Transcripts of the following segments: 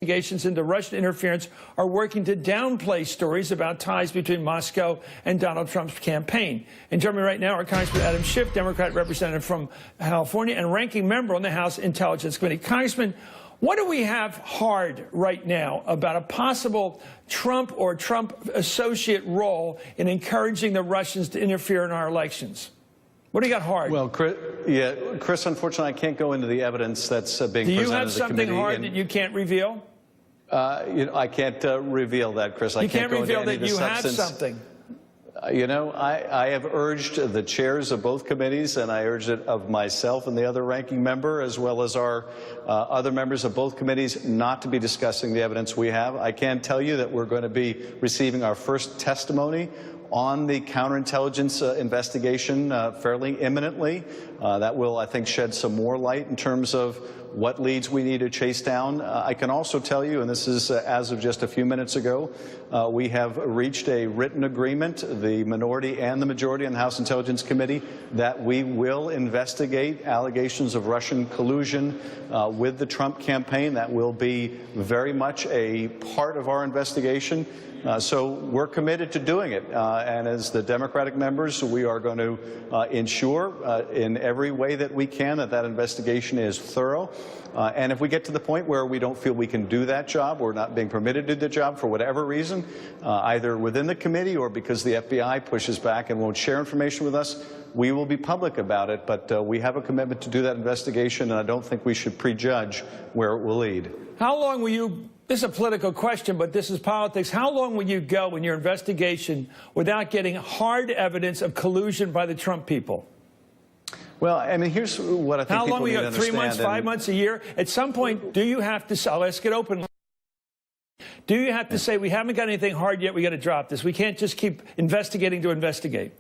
Investigations into Russian interference are working to downplay stories about ties between Moscow and Donald Trump's campaign. In Germany right now, our Congressman Adam Schiff, Democrat representative from California and ranking member on the House Intelligence Committee. Congressman, what do we have hard right now about a possible Trump or Trump associate role in encouraging the Russians to interfere in our elections? What do you got hard? Well, Chris, unfortunately, I can't go into the evidence that's being presented to the committee. Do you have something hard that you can't reveal? I can't reveal that, Chris. You can't reveal that you have something. You know, I have urged the chairs of both committees, and I urged it of myself and the other ranking member, as well as our other members of both committees, not to be discussing the evidence we have. I can tell you that we're going to be receiving our first testimony on the counterintelligence investigation fairly imminently. That will, I think, shed some more light in terms of what leads we need to chase down. I can also tell you, and this is as of just a few minutes ago, we have reached a written agreement, the minority and the majority in the House Intelligence Committee, that we will investigate allegations of Russian collusion with the Trump campaign. That will be very much a part of our investigation. So we're committed to doing it. And as the Democratic members, we are going to ensure in every way that we can that that investigation is thorough. And if we get to the point where we don't feel we can do that job, or not being permitted to do the job for whatever reason, either within the committee or because the FBI pushes back and won't share information with us, we will be public about it. But we have a commitment to do that investigation, and I don't think we should prejudge where it will lead. How long will you... This is a political question, but this is politics. How long will you go in your investigation without getting hard evidence of collusion by the Trump people? Well, I mean, here's what I think people need to understand. How long will you go? 3 months, 5 months, a year? At some point, do you have to, I'll ask it openly, do you have to say, we haven't got anything hard yet, we got to drop this? We can't just keep investigating to investigate.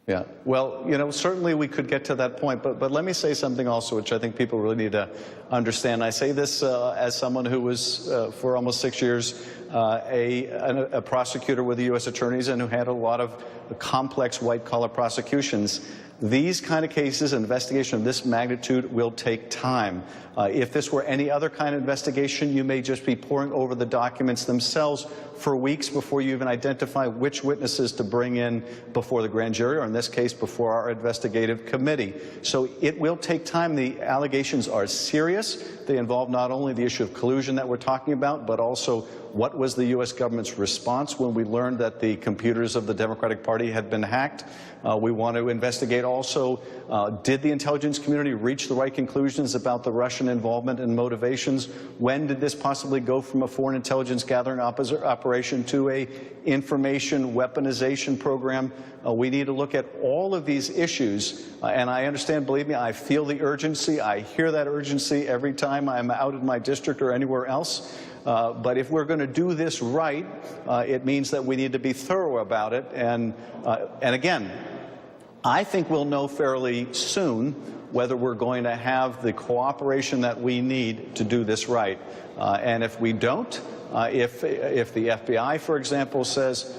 Yeah, well, you know, certainly we could get to that point, but let me say something also, which I think people really need to understand. I say this as someone who was, for almost 6 years, a prosecutor with the U.S. attorneys and who had a lot of complex white-collar prosecutions. These kind of cases, investigation of this magnitude, will take time. If this were any other kind of investigation, you may just be poring over the documents themselves for weeks before you even identify which witnesses to bring in before the grand jury, or in this case, before our investigative committee. So it will take time. The allegations are serious. They involve not only the issue of collusion that we're talking about, but also what was the U.S. government's response when we learned that the computers of the Democratic Party had been hacked. We want to investigate also, did the intelligence community reach the right conclusions about the Russian involvement and motivations? When did this possibly go from a foreign intelligence gathering operation to a information weaponization program? We need to look at all of these issues, and I understand, believe me, I feel the urgency. I hear that urgency every time I'm out in my district or anywhere else. But if we're going to do this right, it means that we need to be thorough about it. And again, I think we'll know fairly soon whether we're going to have the cooperation that we need to do this right. And if we don't, if the FBI, for example, says,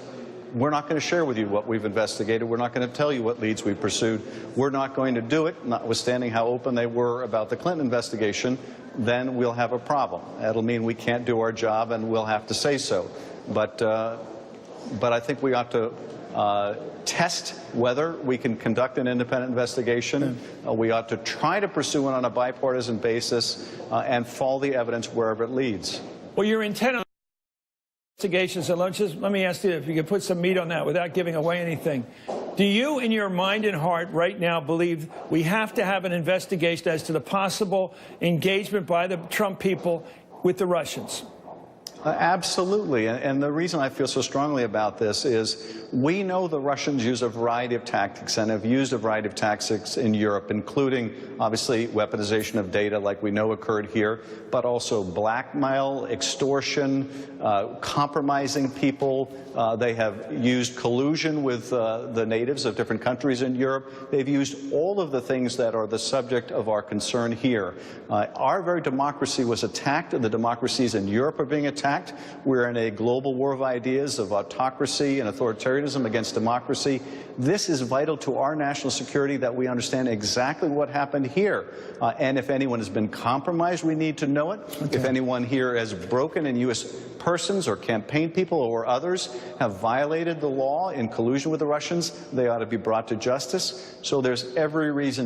we're not going to share with you what we've investigated, we're not going to tell you what leads we pursued, we're not going to do it, notwithstanding how open they were about the Clinton investigation, then we'll have a problem. That'll mean we can't do our job, and we'll have to say so. But I think we ought to test whether we can conduct an independent investigation. We ought to try to pursue it on a bipartisan basis and follow the evidence wherever it leads. Well, your intent on investigations, so let me ask you if you could put some meat on that without giving away anything. Do you, in your mind and heart, right now believe we have to have an investigation as to the possible engagement by the Trump people with the Russians? Absolutely. And the reason I feel so strongly about this is we know the Russians use a variety of tactics and have used a variety of tactics in Europe, including, obviously, weaponization of data like we know occurred here, but also blackmail, extortion, compromising people. They have used collusion with the natives of different countries in Europe. They've used all of the things that are the subject of our concern here. Our very democracy was attacked, and the democracies in Europe are being attacked. attacked. We're in a global war of ideas, of autocracy and authoritarianism against democracy. This is vital to our national security, that we understand exactly what happened here. And if anyone has been compromised, we need to know it. Okay. If anyone here has broken, and U.S. persons or campaign people or others have violated the law in collusion with the Russians, they ought to be brought to justice. So there's every reason to